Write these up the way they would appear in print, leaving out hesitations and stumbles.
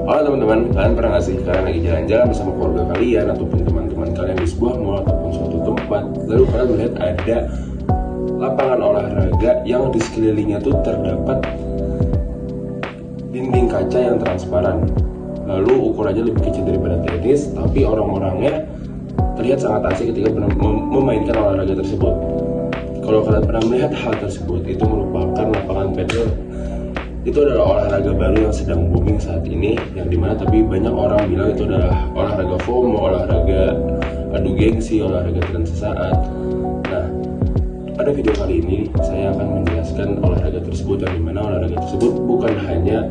Halo teman-teman, kalian pernah gak sih kalian lagi jalan-jalan bersama keluarga kalian ataupun teman-teman kalian di sebuah mall ataupun suatu tempat, lalu kalian melihat ada lapangan olahraga yang di sekelilingnya tuh terdapat dinding kaca yang transparan, lalu ukurannya lebih kecil daripada tenis, tapi orang-orangnya terlihat sangat asik ketika memainkan olahraga tersebut. Kalau kalian pernah melihat hal tersebut, itu merupakan lapangan padel. Itu adalah olahraga baru yang sedang booming saat ini, yang dimana tapi banyak orang bilang itu adalah olahraga FOMO, olahraga adu gengsi, olahraga tren sesaat. Nah, pada video kali ini saya akan menjelaskan olahraga tersebut, yang dimana olahraga tersebut bukan hanya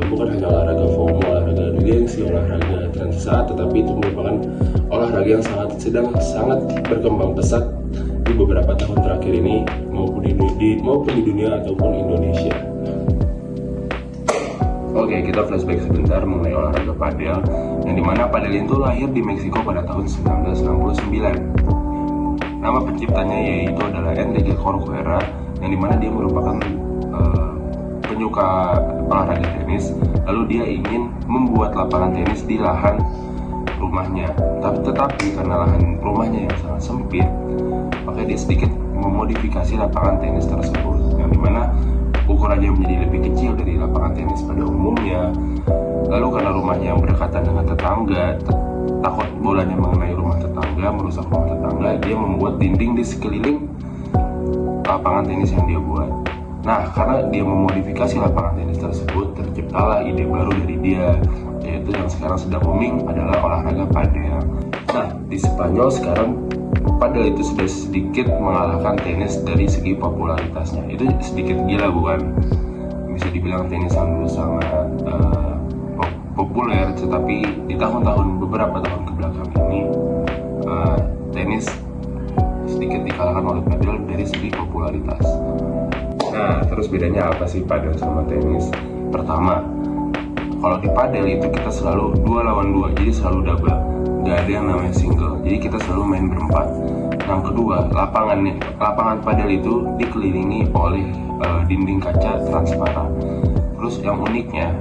olahraga FOMO, olahraga adu gengsi, olahraga tren sesaat, tetapi itu merupakan olahraga yang sangat berkembang pesat di beberapa tahun terakhir ini, maupun di dunia ataupun Indonesia. Oke, kita flashback sebentar mengenai olahraga padel, yang dimana padel itu lahir di Meksiko pada tahun 1969. Nama penciptanya yaitu adalah Enrique Corcuera, yang dimana dia merupakan penyuka olahraga tenis. Lalu dia ingin membuat lapangan tenis di lahan rumahnya, tetapi karena lahan rumahnya yang sangat sempit, maka dia sedikit memodifikasi lapangan tenis tersebut, yang dimana ukurannya menjadi lebih kecil dari lapangan tenis pada umumnya. Lalu karena rumahnya yang berdekatan dengan tetangga, takut bolanya mengenai rumah tetangga, merusak rumah tetangga, dia membuat dinding di sekeliling lapangan tenis yang dia buat. Nah, karena dia memodifikasi lapangan tenis tersebut, terciptalah ide baru dari dia, yaitu yang sekarang sedang booming adalah olahraga padel. Nah, di Spanyol sekarang padel itu sudah sedikit mengalahkan tenis dari segi popularitasnya. Itu sedikit gila, bukan? Bisa dibilang tenis yang dulu sangat populer, tetapi di beberapa tahun kebelakang ini tenis sedikit dikalahkan oleh padel dari segi popularitas. Nah, terus bedanya apa sih padel sama tenis? Pertama, kalau di padel itu kita selalu 2 lawan 2, jadi selalu double, nggak ada yang namanya single, jadi kita selalu main berempat. Yang kedua, lapangan padel itu dikelilingi oleh dinding kaca transparan. Terus yang uniknya,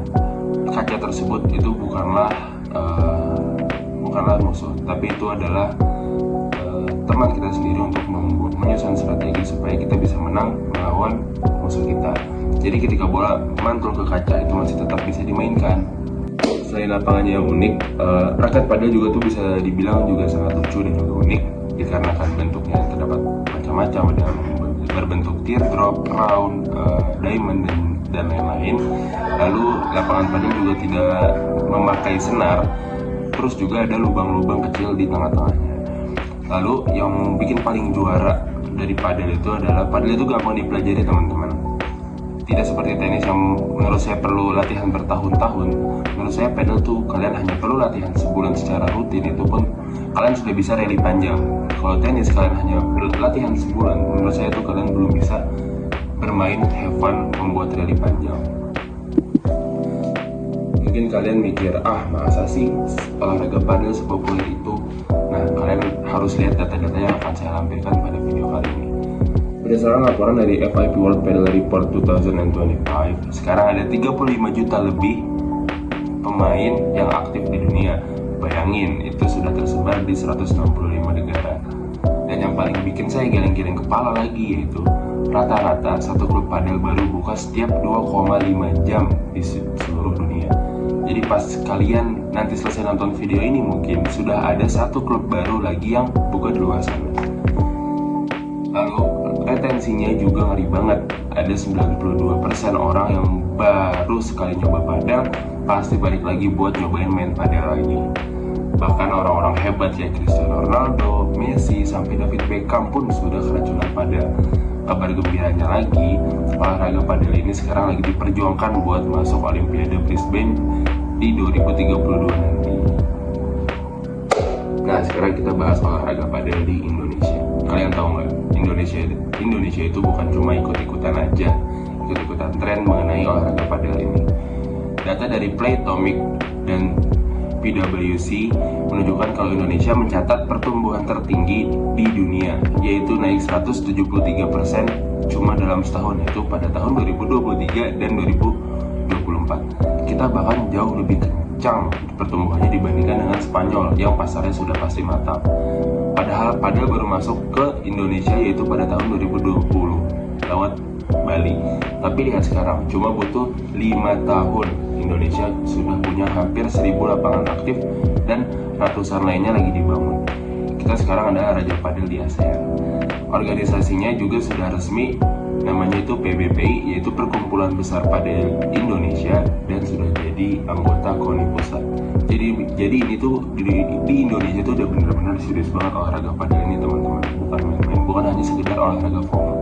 kaca tersebut itu bukanlah musuh, tapi itu adalah teman kita sendiri untuk menyusun strategi supaya kita bisa menang melawan musuh kita. Jadi ketika bola mantul ke kaca, itu masih tetap bisa dimainkan. Selain lapangannya yang unik, raket padel juga tuh bisa dibilang juga sangat lucu dan juga unik, dikarenakan bentuknya terdapat macam-macam, ada berbentuk teardrop, round, diamond, dan lain-lain. Lalu lapangan padel juga tidak memakai senar, terus juga ada lubang-lubang kecil di tengah-tengahnya. Lalu yang bikin paling juara dari padel itu adalah padel itu gampang dipelajari, teman-teman. Tidak seperti tenis yang menurut saya perlu latihan bertahun-tahun. Menurut saya padel tuh kalian hanya perlu latihan sebulan secara rutin, itu pun kalian sudah bisa rally panjang. Kalau tenis kalian hanya latihan sebulan, menurut saya tuh kalian belum bisa bermain have fun membuat rally panjang. Mungkin kalian mikir, masa sih olahraga padel sepopuler itu? Nah, kalian harus lihat data-data yang akan saya lampirkan pada video kali ini. Berdasarkan laporan dari FIP World Padel Report 2025, sekarang ada 35 juta lebih pemain yang aktif di dunia. Bayangin, itu sudah tersebar di 165 negara. Dan yang paling bikin saya geleng-geleng kepala lagi, yaitu rata-rata satu klub padel baru buka setiap 2,5 jam di seluruh dunia. Jadi pas kalian nanti selesai nonton video ini, mungkin sudah ada satu klub baru lagi yang buka di luar sana. Lalu retensinya juga ngeri banget. Ada 92% orang yang baru sekali nyoba padel pasti balik lagi buat nyobain main padel lagi. Bahkan orang-orang hebat ya, Cristiano Ronaldo, Messi, sampai David Beckham pun sudah keracunan padel. Kabar gembiranya lagi, olahraga padel ini sekarang lagi diperjuangkan buat masuk Olimpiade Brisbane di 2032 nanti. Nah, sekarang kita bahas olahraga padel di Indonesia. Kalian tahu nggak? Indonesia itu bukan cuma ikut-ikutan tren mengenai olahraga padel ini. Data dari Playtomic dan PwC menunjukkan kalau Indonesia mencatat pertumbuhan tertinggi di dunia, yaitu naik 173% cuma dalam setahun, yaitu pada tahun 2023 dan 2024. kita bahkan jauh lebih kencang pertumbuhannya dibandingkan dengan Spanyol yang pasarnya sudah pasti matang. Padahal padel baru masuk ke Indonesia yaitu pada tahun 2020 lewat Bali. Tapi lihat sekarang, cuma butuh 5 tahun Indonesia sudah punya hampir 1000 lapangan aktif dan ratusan lainnya lagi dibangun. Kita sekarang adalah Raja Padel di ASEAN. Organisasinya juga sudah resmi, namanya itu PBPI, yaitu Perkumpulan Besar Padel Indonesia, dan sudah jadi anggota KONI Pusat. Jadi ini tuh di Indonesia tuh udah benar-benar serius banget olahraga padel ini, teman-teman. Bukan main-main, bukan hanya sekedar olahraga formal.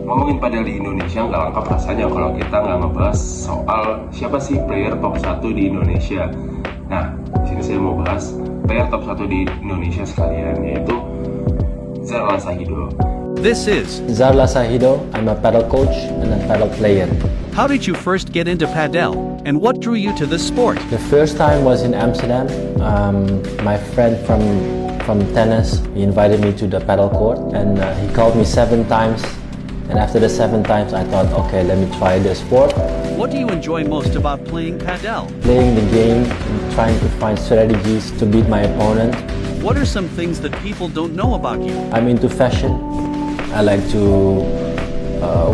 Ngomongin padel di Indonesia nggak lengkap rasanya kalau kita nggak ngebahas soal siapa sih player top 1 di Indonesia. Nah, di sini saya mau bahas player top 1 di Indonesia sekalian, yaitu Zarla Shahidul. This is Zarla Shahidul. I'm a paddle coach and a paddle player. How did you first get into padel, and what drew you to this sport? The first time was in Amsterdam. My friend from tennis, he invited me to the paddle court, and he called me 7 times. And after the 7 times, I thought, okay, let me try the sport. What do you enjoy most about playing padel? Playing the game, and trying to find strategies to beat my opponent. What are some things that people don't know about you? I'm into fashion. I like to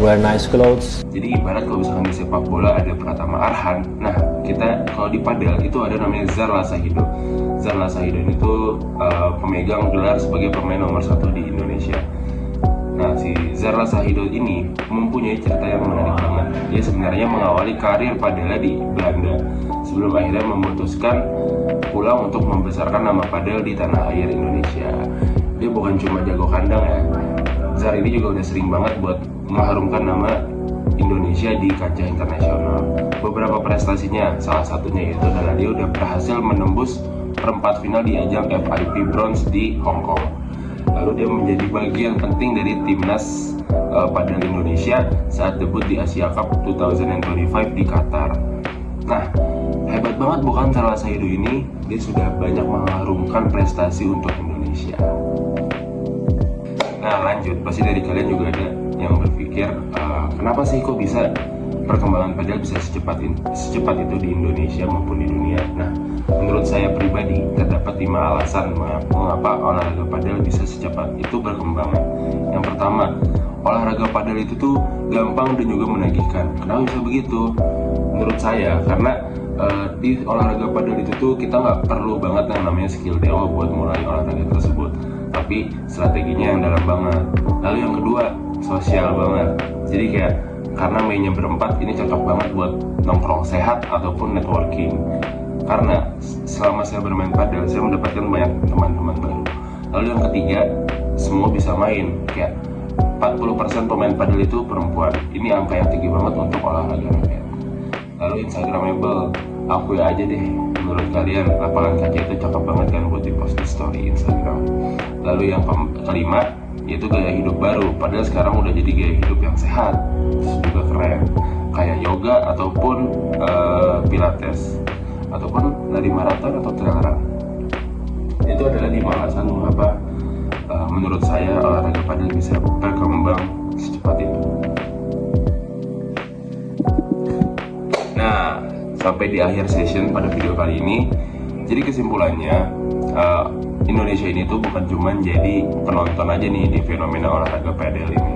wear nice clothes. Jadi ibarat kalau misalkan di sepak bola ada Pratama Arhan, nah kita kalau di padel itu ada namanya Zarla Shahidul. Zarla Shahidul itu pemegang gelar sebagai pemain nomor 1 di Indonesia. Nah, si Zarla Shahidul ini mempunyai cerita yang menarik banget. Dia sebenarnya mengawali karir padelnya di Belanda sebelum akhirnya memutuskan pulang untuk membesarkan nama padel di tanah air Indonesia. Dia bukan cuma jago kandang ya. Zar ini juga udah sering banget buat mengharumkan nama Indonesia di kancah internasional. Beberapa prestasinya, salah satunya yaitu adalah dia udah berhasil menembus perempat final di ajang FIP Bronze di Hong Kong. Lalu dia menjadi bagian penting dari timnas padel Indonesia saat debut di Asia Cup 2025 di Qatar. Nah, hebat banget bukan Zarla Shahidul ini, dia sudah banyak mengharumkan prestasi untuk Indonesia. Nah lanjut, pasti dari kalian juga ada yang berpikir kenapa sih kok bisa perkembangan padel bisa secepat itu di Indonesia maupun di dunia. Nah, menurut saya pribadi terdapat 5 alasan mengapa olahraga padel bisa secepat itu berkembang. Yang pertama, olahraga padel itu tuh gampang dan juga menagihkan. Kenapa bisa begitu? Menurut saya karena di olahraga padel itu tuh kita nggak perlu banget yang namanya skill dewa buat mulai olahraga tersebut, tapi strateginya yang dalam banget. Lalu yang kedua, sosial banget. Jadi kayak karena mainnya berempat ini cocok banget buat nongkrong sehat ataupun networking. Karena selama saya bermain padel saya mendapatkan banyak teman-teman baru. Lalu yang ketiga, semua bisa main. Kayak 40% pemain padel itu perempuan. Ini angka yang tinggi banget untuk olahraga rakyat. Lalu Instagramable, akui aja deh, menurut kalian lapangan kaca itu cakep banget kan buat di-post di story Instagram. Lalu yang kelima, yaitu gaya hidup baru. Padahal sekarang udah jadi gaya hidup yang sehat, terus juga keren, kayak yoga ataupun pilates, ataupun lari maraton atau trail run. Itu adalah 5 alasan mengapa menurut saya olahraga padel bisa berkembang secepat itu. Nah, sampai di akhir session pada video kali ini, jadi kesimpulannya Indonesia ini tuh bukan cuma jadi penonton aja nih di fenomena olahraga padel ini.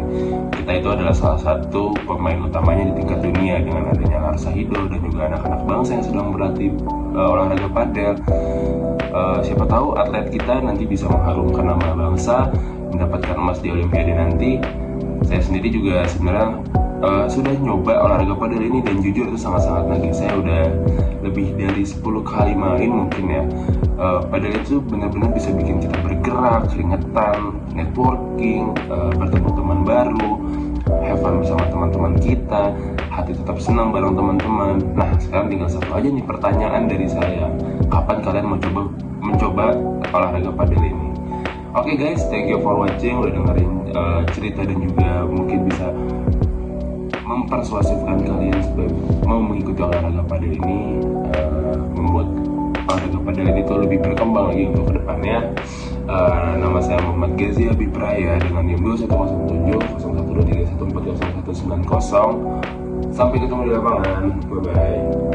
Kita itu adalah salah satu pemain utamanya di tingkat dunia dengan adanya Zarla Shahidul dan juga anak-anak bangsa yang sedang berlatih olahraga padel. Siapa tahu atlet kita nanti bisa mengharumkan nama bangsa, mendapatkan emas di Olimpiade nanti. Saya sendiri juga sebenarnya sudah nyoba olahraga padel ini dan jujur itu sangat-sangat nagih. Saya udah lebih dari 10 kali main mungkin ya. Padel itu benar-benar bisa bikin kita bergerak, keringetan, networking, bertemu teman baru, have fun bersama teman-teman kita, hati tetap senang bareng teman-teman. Nah, sekarang tinggal satu aja nih pertanyaan dari saya. Kapan kalian mencoba olahraga padel ini? Oke guys, thank you for watching, udah dengerin cerita dan juga mungkin bisa mempersuasifkan kalian supaya mau mengikuti olahraga padel ini, membuat olahraga padel ini tuh lebih berkembang lagi untuk kedepannya. Nama saya Muhammad Ghazi Habib Raya dengan NIM 2107 0123140190. Sampai ketemu di lapangan, bye bye.